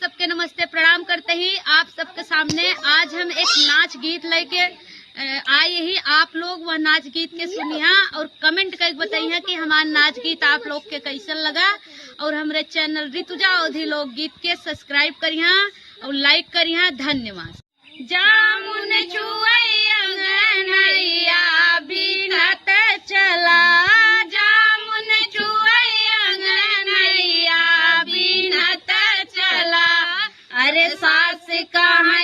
सबके नमस्ते प्रणाम करते ही आप सबके सामने आज हम एक नाच गीत लेके आए ही। आप लोग वह नाच गीत के सुनिया और कमेंट करके बताइए कि हमारा नाच गीत आप लोग के कैसा लगा। और हमारे चैनल ऋतुजा अवधी लोक गीत के सब्सक्राइब करिया और लाइक करिया। धन्यवाद। जामुन चुवैया बिनत चला, जामुन चुवैया बिनत चला, अरे सास कहाँ